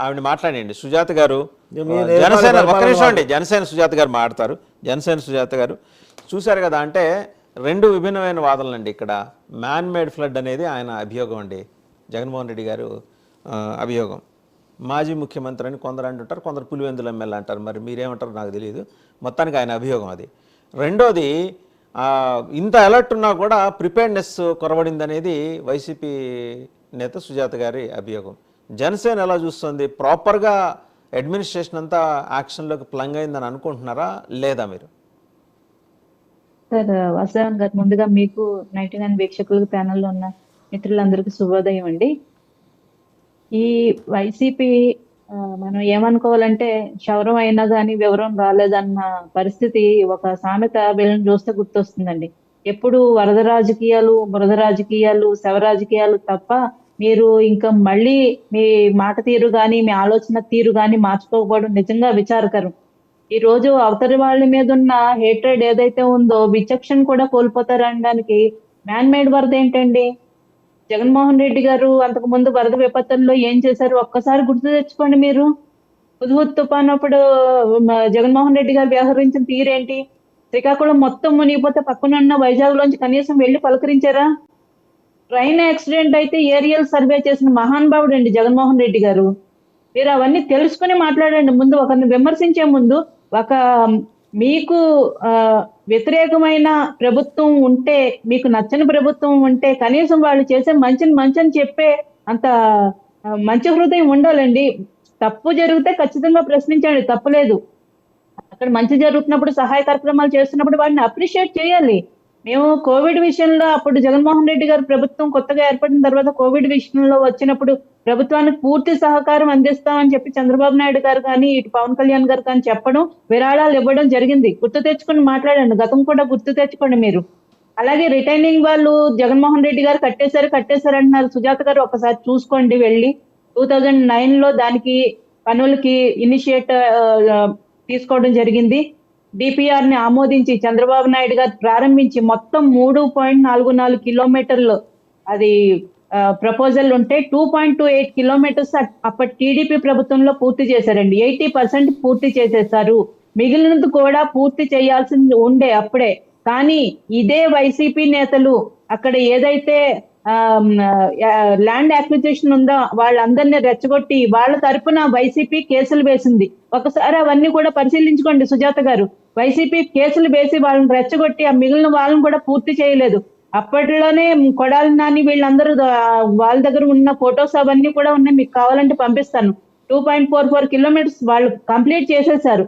ఆవిడ మాట్లాడండి. సుజాత గారు మీరు జనసేన, ఏర్పాటు ఒక్క నిమిషం అండి, పరిపాలన జనసేన సుజాత గారు మాట్లాడతారు. జనసేన సుజాత గారు చూశారు కదా, అంటే రెండు విభిన్నమైన వాదనలండి. ఇక్కడ మ్యాన్ మేడ్ ఫ్లడ్ అనేది ఆయన అభియోగం అండి, జగన్మోహన్ రెడ్డి గారు అభియోగం. మాజీ ముఖ్యమంత్రి అని కొందరు అంటుంటారు, కొందరు పులివెందుల ఎమ్మెల్యే అంటారు, మరి మీరేమంటారు నాకు తెలియదు. మొత్తానికి ఆయన అభియోగం అది. రెండోది, ఇంత అలర్ట్ ఉన్నా కూడా ప్రిపేర్నెస్ కొరవడింది అనేది వైసీపీ నేత సుజాత గారి అభియోగం. జనసేన ఎలా చూస్తుంది? ప్రాపర్గా అడ్మినిస్ట్రేషన్ అంతా యాక్షన్లోకి ప్లంగ్ అయిందని అనుకుంటున్నారా లేదా మీరు? సార్ వాసుదేవన్ గారు, ముందుగా మీకు 99 వీక్షకులకు ప్యానెల్లో ఉన్న మిత్రులందరికీ శుభోదయం అండి. ఈ వైసీపీ మనం ఏమనుకోవాలంటే, క్షవరం అయినా కానీ వివరం రాలేదన్న పరిస్థితి, ఒక సామెత వీళ్ళని చూస్తే గుర్తొస్తుందండి. ఎప్పుడు వరద రాజకీయాలు, బురద రాజకీయాలు, శవ రాజకీయాలు తప్ప మీరు ఇంకా మళ్ళీ మీ మాట తీరు కానీ మీ ఆలోచన తీరు కానీ మార్చుకోకపోవడం నిజంగా విచారకరం. ఈ రోజు అవతలి వాళ్ళ మీద ఉన్న హేట్రెడ్ ఏదైతే ఉందో, విచక్షణ కూడా కోల్పోతారనడానికి మ్యాన్ మేడ్ వరద ఏంటండి? జగన్మోహన్ రెడ్డి గారు అంతకు ముందు వరద విపత్తుల్లో ఏం చేశారు ఒక్కసారి గుర్తు తెచ్చుకోండి మీరు. హుద్హుద్ తుఫాన్ అప్పుడు జగన్మోహన్ రెడ్డి గారు వ్యవహరించిన తీరేంటి? శ్రీకాకుళం మొత్తం మునిగిపోతే పక్కనున్న వైజాగ్ లోంచి కనీసం వెళ్ళి పలకరించారా? ట్రైన్ యాక్సిడెంట్ అయితే ఏరియల్ సర్వే చేసిన మహానుభావుడు అండి జగన్మోహన్ రెడ్డి గారు. మీరు అవన్నీ తెలుసుకుని మాట్లాడండి. ముందు ఒకరిని విమర్శించే ముందు, ఒక మీకు వ్యతిరేకమైన ప్రభుత్వం ఉంటే, మీకు నచ్చని ప్రభుత్వం ఉంటే, కనీసం వాళ్ళు చేసే మంచిని మంచని చెప్పే అంత మంచి హృదయం ఉండాలండి. తప్పు జరిగితే ఖచ్చితంగా ప్రశ్నించండి, తప్పులేదు. అక్కడ మంచి జరుగుతున్నప్పుడు, సహాయ కార్యక్రమాలు చేస్తున్నప్పుడు వాటిని అప్రిషియేట్ చేయాలి. మేము కోవిడ్ విషయంలో అప్పుడు జగన్మోహన్ రెడ్డి గారు ప్రభుత్వం కొత్తగా ఏర్పడిన తర్వాత కోవిడ్ విషయంలో వచ్చినప్పుడు ప్రభుత్వానికి పూర్తి సహకారం అందిస్తామని చెప్పి చంద్రబాబు నాయుడు గారు కానీ, ఇటు పవన్ కళ్యాణ్ గారు కానీ చెప్పడం, విరాళాలు ఇవ్వడం జరిగింది. గుర్తు తెచ్చుకుని మాట్లాడండి, గతం కూడా గుర్తు తెచ్చుకోండి మీరు. అలాగే రిటైనింగ్ వాళ్ళు జగన్మోహన్ రెడ్డి గారు కట్టేశారు అంటున్నారు. సుజాత గారు ఒకసారి చూసుకోండి వెళ్ళి. 2009లో దానికి పనులకి ఇనిషియేట్ తీసుకోవడం జరిగింది. డిపిఆర్ ని ఆమోదించి చంద్రబాబు నాయుడు గారు ప్రారంభించి మొత్తం 3.44 కిలోమీటర్లు అది ప్రపోజల్ ఉంటే 2.28 కిలోమీటర్స్ అప్పటి టీడీపీ ప్రభుత్వంలో పూర్తి చేశారండి. 80% పూర్తి చేసేసారు. మిగిలినది కూడా పూర్తి చేయాల్సింది ఉండే అప్పుడే. కానీ ఇదే వైసీపీ నేతలు అక్కడ ఏదైతే ల్యాండ్ అక్విజిషన్ ఉందో వాళ్ళందరినీ రెచ్చగొట్టి వాళ్ళ తరపున వైసీపీ కేసులు వేసింది. ఒకసారి అవన్నీ కూడా పరిశీలించుకోండి సుజాత గారు. వైసీపీ కేసులు వేసి వాళ్ళని రెచ్చగొట్టి ఆ మిగిలిన వాళ్ళని కూడా పూర్తి చేయలేదు. అప్పట్లోనే కొడాలి నాని వీళ్ళందరూ వాళ్ళ దగ్గర ఉన్న ఫొటోస్ అవన్నీ కూడా ఉన్నాయి, మీకు కావాలంటే పంపిస్తాను. 2.44 కిలోమీటర్స్ వాళ్ళు కంప్లీట్ చేసేసారు.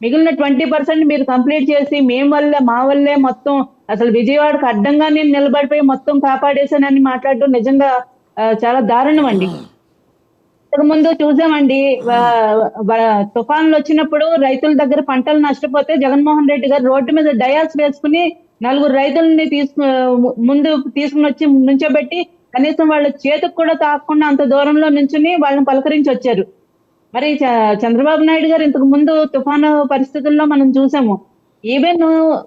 మిగిలిన 20% మీరు కంప్లీట్ చేసి మా వల్లే మొత్తం అసలు విజయవాడకు అడ్డంగా నేను నిలబడిపోయి మొత్తం కాపాడేశానని మాట్లాడడం నిజంగా చాలా దారుణం అండి. ఇంతకు ముందు చూసామండి, తుఫాన్లు వచ్చినప్పుడు రైతుల దగ్గర పంటలు నష్టపోతే జగన్మోహన్ రెడ్డి గారు రోడ్డు మీద డయాస్ వేసుకుని 4 రైతులని ముందు తీసుకుని వచ్చి నుంచోబెట్టి కనీసం వాళ్ళ చేతికి కూడా తాకకుండా అంత దూరంలో నుంచుని వాళ్ళని పలకరించి వచ్చారు. మరి చంద్రబాబు నాయుడు గారు ఇంతకు ముందు తుఫాను పరిస్థితుల్లో మనం చూసాము. ఈవెన్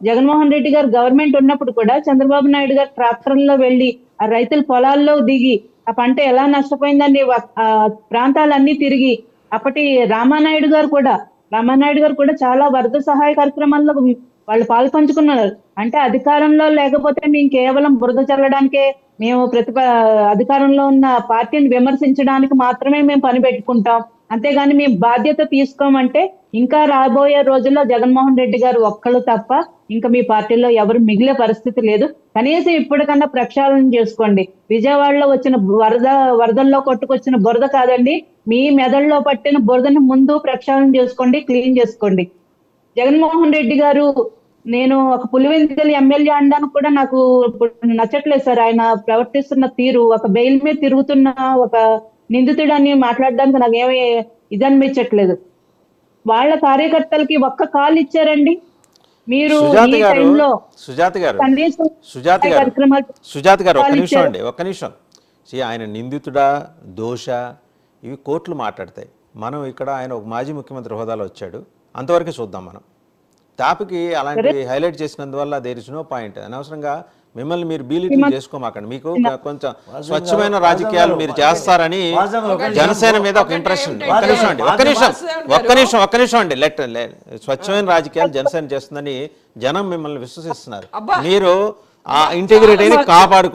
జగన్మోహన్ రెడ్డి గారు గవర్నమెంట్ ఉన్నప్పుడు కూడా చంద్రబాబు నాయుడు గారు ట్రాక్టర్లో వెళ్ళి ఆ రైతుల పొలాల్లో దిగి ఆ పంట ఎలా నష్టపోయిందని ఆ ప్రాంతాలన్నీ తిరిగి, అప్పటి రామానాయుడు గారు కూడా చాలా వరద సహాయ కార్యక్రమాల్లో వాళ్ళు పాల్పంచుకున్నారు. అంటే అధికారంలో లేకపోతే మేము కేవలం బురద చల్లడానికే, మేము అధికారంలో ఉన్న పార్టీని విమర్శించడానికి మాత్రమే మేము పని పెట్టుకుంటాం, అంతేగాని మేము బాధ్యత తీసుకోమంటే ఇంకా రాబోయే రోజుల్లో జగన్మోహన్ రెడ్డి గారు ఒక్కళ్ళు తప్ప ఇంకా మీ పార్టీలో ఎవరు మిగిలే పరిస్థితి లేదు. కనీసం ఇప్పటికన్నా ప్రక్షాళన చేసుకోండి. విజయవాడలో వచ్చిన వరదల్లో కొట్టుకొచ్చిన బురద కాదండి, మీ మెదడులో పట్టిన బురదని ముందు ప్రక్షాళన చేసుకోండి, క్లీన్ చేసుకోండి. జగన్మోహన్ రెడ్డి గారు, నేను ఒక పులివెందుల ఎమ్మెల్యే అనడానికి కూడా నాకు నచ్చట్లేదు సార్. ఆయన ప్రవర్తిస్తున్న తీరు, ఒక బెయిల్ మీద తిరుగుతున్న ఒక నిందితుడని మాట్లాడడానికి నాకేమీ ఇదనిపించట్లేదు. వాళ్ళ కార్యకర్తలకి ఒక్క కాల్ ఇచ్చారండి మీరు ఈ టైంలో? సుజాత గారు ఒక్క నిమిషం. ఆయన నిందితుడా దోష ఇవి కోర్టులు మాట్లాడతాయి. మనం ఇక్కడ ఆయన ఒక మాజీ ముఖ్యమంత్రి హోదాలో వచ్చాడు, అంతవరకే చూద్దాం. మనం టాపిక్ అలాంటి హైలైట్ చేసినందువల్ల దేర్ ఇస్ నో పాయింట్. అనవసరంగా మిమ్మల్ని మీరు బీలిటీ చేసుకోమాకండి. మీకు కొంచెం స్వచ్ఛమైన రాజకీయాలు మీరు చేస్తారని జనసేన మీద ఒక ఇంప్రెషన్. ఒక్క నిమిషం అండి. స్వచ్ఛమైన రాజకీయాలు జనసేన చేస్తుందని జనం మిమ్మల్ని విశ్వసిస్తున్నారు. మీరు ఆ ఇంటిగ్రిటీని కాపాడు